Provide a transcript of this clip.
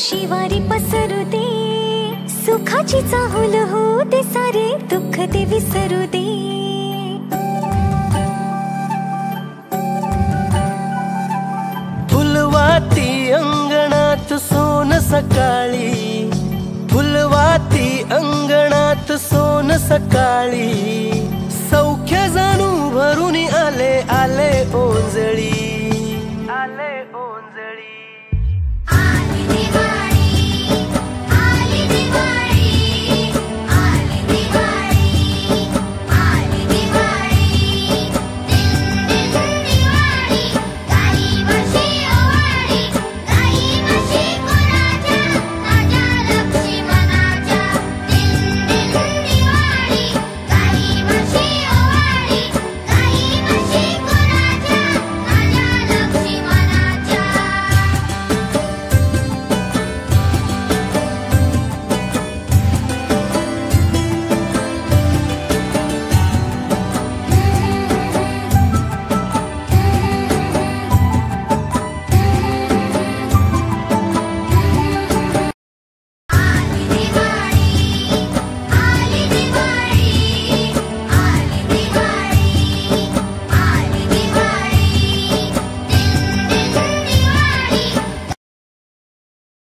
शिवारी पसरू दे, सुखाची चाहुल हो दे, सारे दुःख ते विसरू दे. फुलवाती अंगणात सोन सकाळी, फुलवाती अंगणात सोन सकाळी.